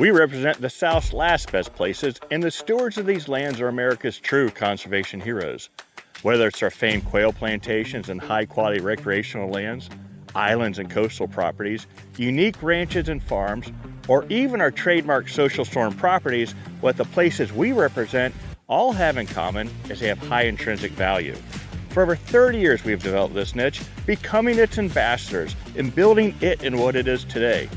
We represent the South's last best places, and the stewards of these lands are America's true conservation heroes. Whether it's our famed quail plantations and high-quality recreational lands, islands and coastal properties, unique ranches and farms, or even our trademark social storm properties, what the places we represent all have in common is they have high intrinsic value. For over 30 years, we've developed this niche, becoming its ambassadors and building it in what it is today.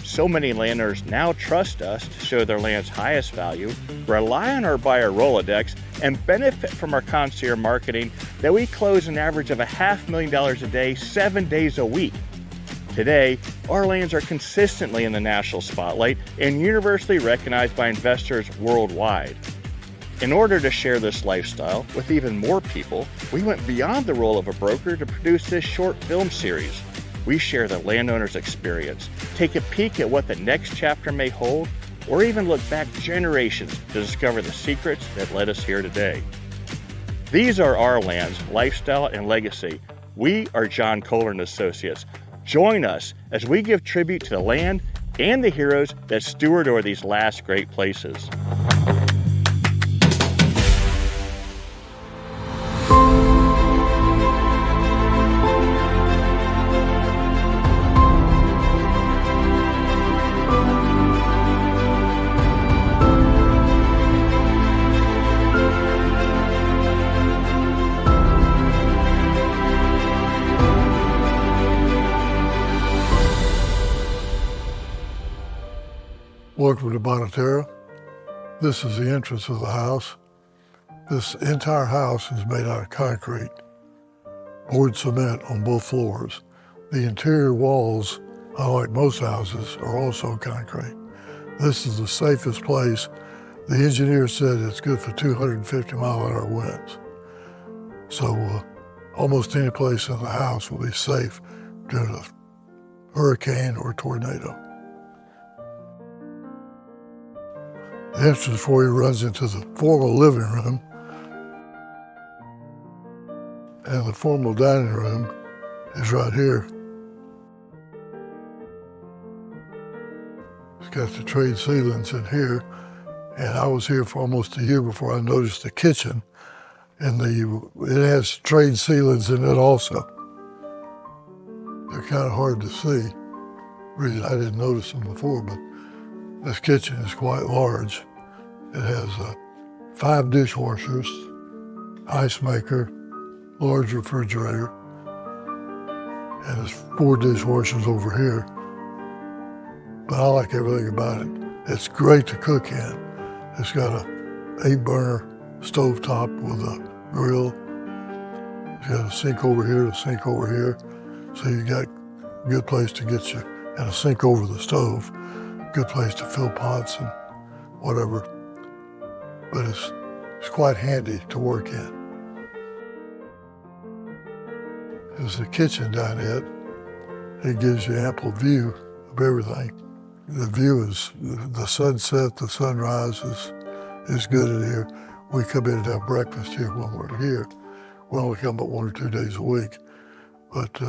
So many landowners now trust us to show their land's highest value, rely on our buyer Rolodex, and benefit from our concierge marketing that we close an average of $500,000 a day, 7 days a week. Today, our lands are consistently in the national spotlight and universally recognized by investors worldwide. In order to share this lifestyle with even more people, we went beyond the role of a broker to produce this short film series. We share the landowner's experience, take a peek at what the next chapter may hold, or even look back generations to discover the secrets that led us here today. These are our lands, lifestyle, and legacy. We are Jon Kohler Associates. Join us as we give tribute to the land and the heroes that steward over these last great places. Welcome to Bonatera. This is the entrance of the house. This entire house is made out of concrete, poured cement on both floors. The interior walls, unlike most houses, are also concrete. This is the safest place. The engineer said it's good for 250 mile-an-hour winds. So almost any place in the house will be safe during a hurricane or tornado. The entrance for you runs into the formal living room, and the formal dining room is right here. It's got the trade ceilings in here, and I was here for almost a year before I noticed the kitchen, and it has trade ceilings in it also. They're kind of hard to see. Really, I didn't notice them before, but this kitchen is quite large. It has 5 dishwashers, ice maker, large refrigerator, and there's 4 dishwashers over here. But I like everything about it. It's great to cook in. It's got a 8-burner stovetop with a grill. It's got a sink over here, a sink over here. So you got a good place to get you, and a sink over the stove. Good place to fill pots and whatever. But it's quite handy to work in. There's the kitchen dinette. It gives you ample view of everything. The view is the sunset, the sunrise is good in here. We come in and have breakfast here when we're here. We only come but 1 or 2 days a week, but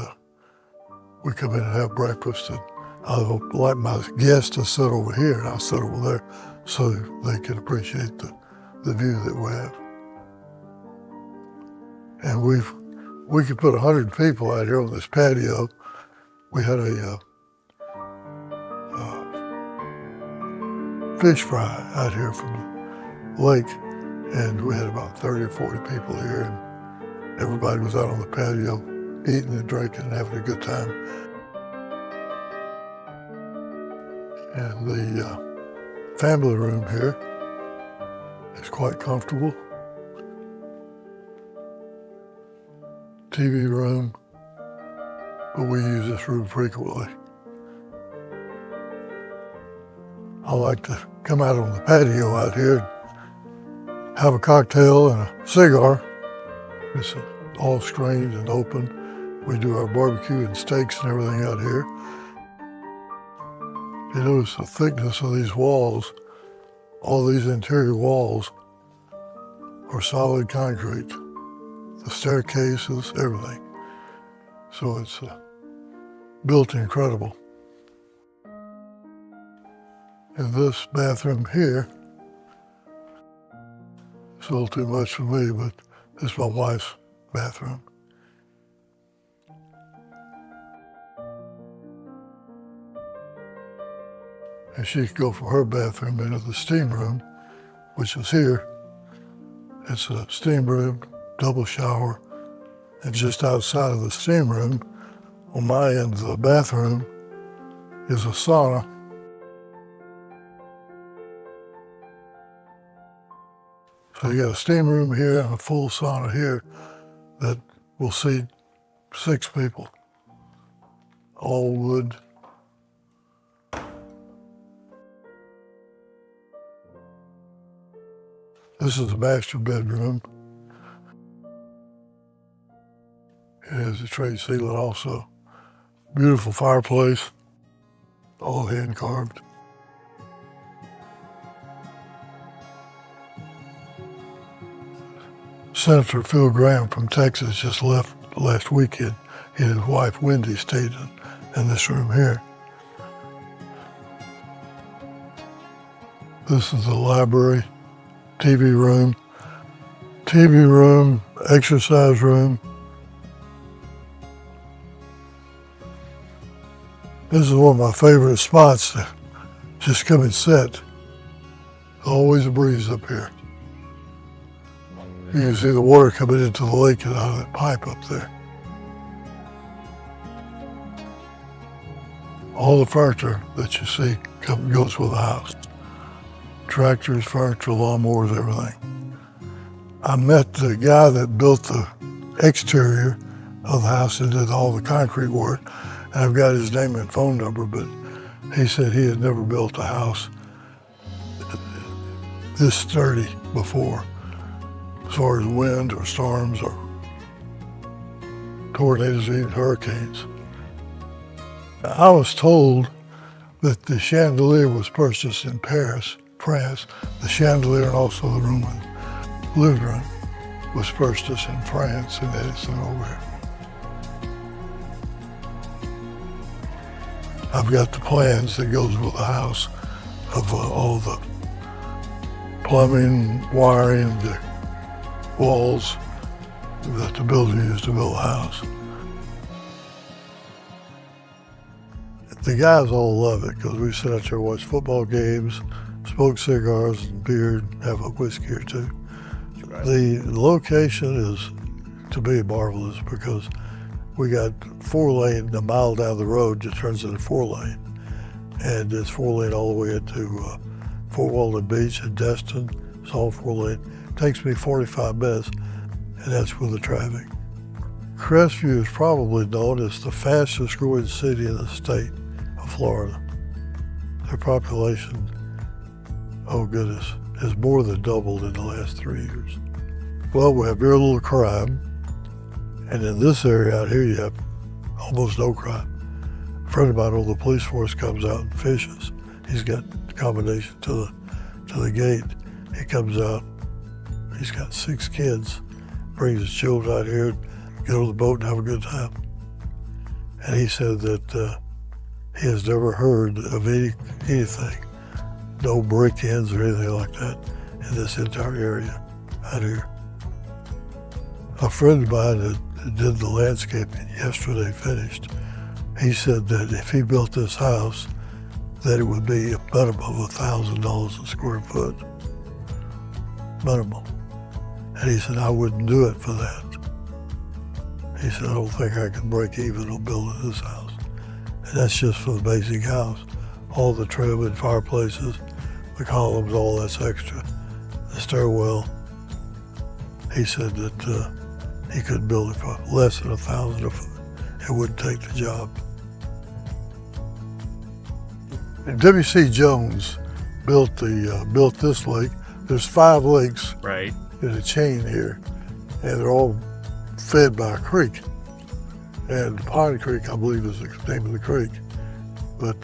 we come in and have breakfast, and I like my guests to sit over here and I'll sit over there so they can appreciate the view that we have. And we could put 100 people out here on this patio. We had a fish fry out here from the lake, and we had about 30 or 40 people here, and everybody was out on the patio eating and drinking and having a good time. And the family room here is quite comfortable. TV room, but we use this room frequently. I like to come out on the patio out here, have a cocktail and a cigar. It's all screened and open. We do our barbecue and steaks and everything out here. You notice the thickness of these walls. All these interior walls are solid concrete. The staircases, everything. So it's built incredible. And this bathroom here, it's a little too much for me, but this is my wife's bathroom. And she could go from her bathroom into the steam room, which is here. It's a steam room, double shower, and just outside of the steam room, on my end of the bathroom, is a sauna. So you got a steam room here and a full sauna here that will seat 6 people. All wood. This is the master bedroom. It has a tray ceiling also. Beautiful fireplace, all hand carved. Senator Phil Graham from Texas just left last weekend. He and his wife Wendy stayed in this room here. This is the library, TV room, exercise room. This is one of my favorite spots to just come and sit. Always a breeze up here. You can see the water coming into the lake and out of that pipe up there. All the furniture that you see goes with the house. Tractors, furniture, lawnmowers, everything. I met the guy that built the exterior of the house and did all the concrete work. And I've got his name and phone number, but he said he had never built a house this sturdy before, as far as wind or storms or tornadoes, even hurricanes. I was told that the chandelier was purchased in Paris, France. The chandelier and also the room in living room was purchased in France and then it's sent over here. I've got the plans that goes with the house of all the plumbing, wiring, the walls that the builder used to build the house. The guys all love it because we sit out there and watch football games, smoke cigars and beer, have a whiskey or two. Right. The location is, to me, marvelous because we got 4-lane a mile down the road, just turns into 4-lane. And it's 4-lane all the way into Fort Walton Beach and Destin. It's all 4-lane. Takes me 45 minutes, and that's with the traffic. Crestview is probably known as the fastest growing city in the state of Florida. Their population, oh goodness, has more than doubled in the last 3 years. Well, we have very little crime. And in this area out here, you have almost no crime. A friend of mine on the police force comes out and fishes. He's got a combination to the gate. He comes out, he's got 6 kids, brings his children out here, get on the boat and have a good time. And he said that he has never heard of anything, no break-ins or anything like that in this entire area out here. A friend of mine that did the landscaping yesterday finished. He said that if he built this house, that it would be a minimum of $1,000 a square foot. Minimum. And he said, I wouldn't do it for that. He said, I don't think I can break even on building this house. And that's just for the basic house. All the trim and fireplaces, the columns, all that's extra. The stairwell. He said that he could build it for less than $1,000 a foot. It wouldn't take the job. And W.C. Jones built this lake. There's 5 lakes right in a chain here, and they're all fed by a creek. And Pond Creek, I believe, is the name of the creek. But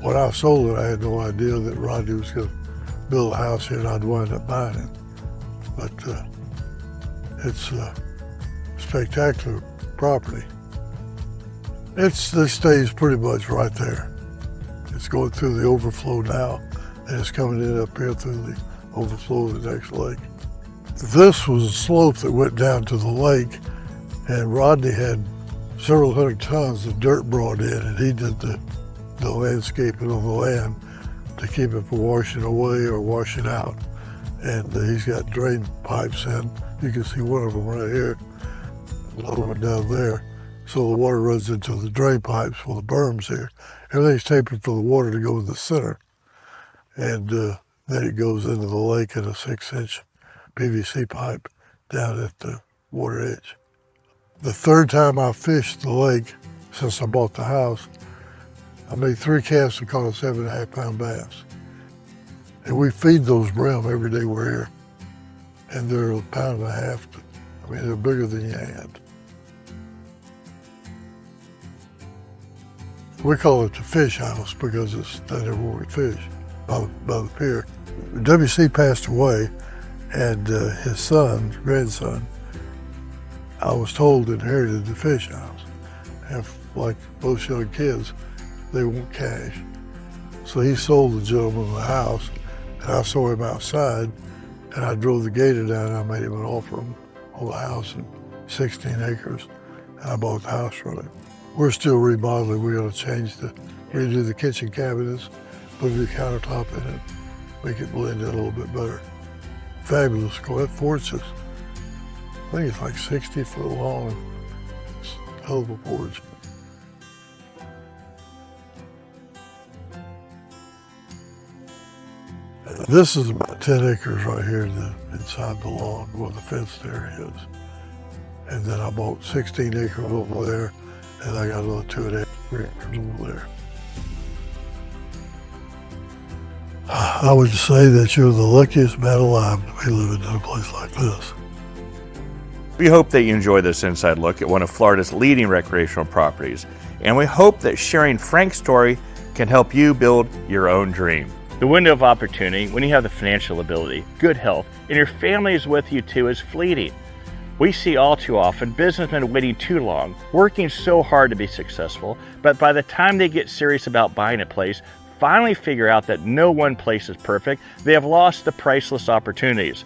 when I sold it, I had no idea that Rodney was going to build a house here, and I'd wind up buying it. But it's a spectacular property. This stays pretty much right there. It's going through the overflow now, and it's coming in up here through the overflow of the next lake. This was a slope that went down to the lake, and Rodney had several hundred tons of dirt brought in, and he did the landscaping of the land to keep it from washing away or washing out. And he's got drain pipes in. You can see one of them right here, another one down there. So the water runs into the drain pipes for the berms here. Everything's tapered for the water to go in the center. And then it goes into the lake in a 6-inch PVC pipe down at the water edge. The third time I fished the lake since I bought the house, I made 3 casts and caught a 7.5-pound bass. And we feed those brim every day we're here. And they're 1.5 pounds. I mean, they're bigger than your hand. We call it the fish house because it's down there where we fish, by the pier. WC passed away, and his son, grandson, I was told inherited the fish house. And like most young kids, they want cash. So he sold the gentleman the house, and I saw him outside, and I drove the gator down, and I made him an offer on the house in 16 acres, and I bought the house from him. We're still remodeling. We're going to redo the kitchen cabinets, put a new countertop in it, make it blend in a little bit better. Fabulous. That porch is, I think it's like 60 foot long. It's a hell of a porch. This is about 10 acres right here inside the lawn where the fenced area is. And then I bought 16 acres over there, and I got another 2.5 acres over there. I would say that you're the luckiest man alive to be living in a place like this. We hope that you enjoy this inside look at one of Florida's leading recreational properties, and we hope that sharing Frank's story can help you build your own dream. The window of opportunity, when you have the financial ability, good health, and your family is with you too, is fleeting. We see all too often businessmen waiting too long, working so hard to be successful, but by the time they get serious about buying a place, finally figure out that no one place is perfect, they have lost the priceless opportunities.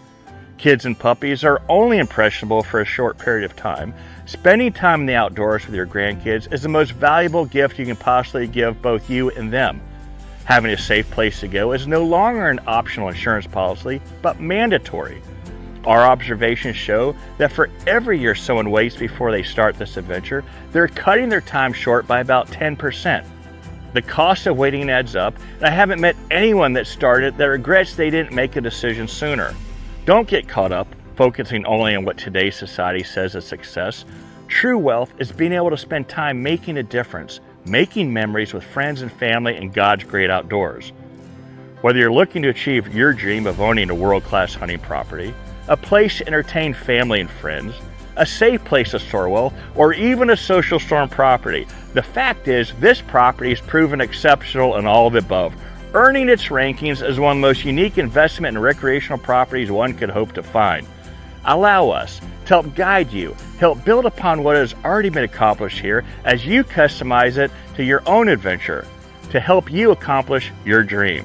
Kids and puppies are only impressionable for a short period of time. Spending time in the outdoors with your grandkids is the most valuable gift you can possibly give both you and them. Having a safe place to go is no longer an optional insurance policy, but mandatory. Our observations show that for every year someone waits before they start this adventure, they're cutting their time short by about 10%. The cost of waiting adds up, and I haven't met anyone that started that regrets they didn't make a decision sooner. Don't get caught up focusing only on what today's society says is success. True wealth is being able to spend time making a difference, making memories with friends and family in God's great outdoors. Whether you're looking to achieve your dream of owning a world-class hunting property, a place to entertain family and friends, a safe place to store wealth, or even a social storm property, the fact is this property has proven exceptional in all of the above, earning its rankings as one of the most unique investment and recreational properties one could hope to find. Allow us to help guide you, help build upon what has already been accomplished here as you customize it to your own adventure, to help you accomplish your dream.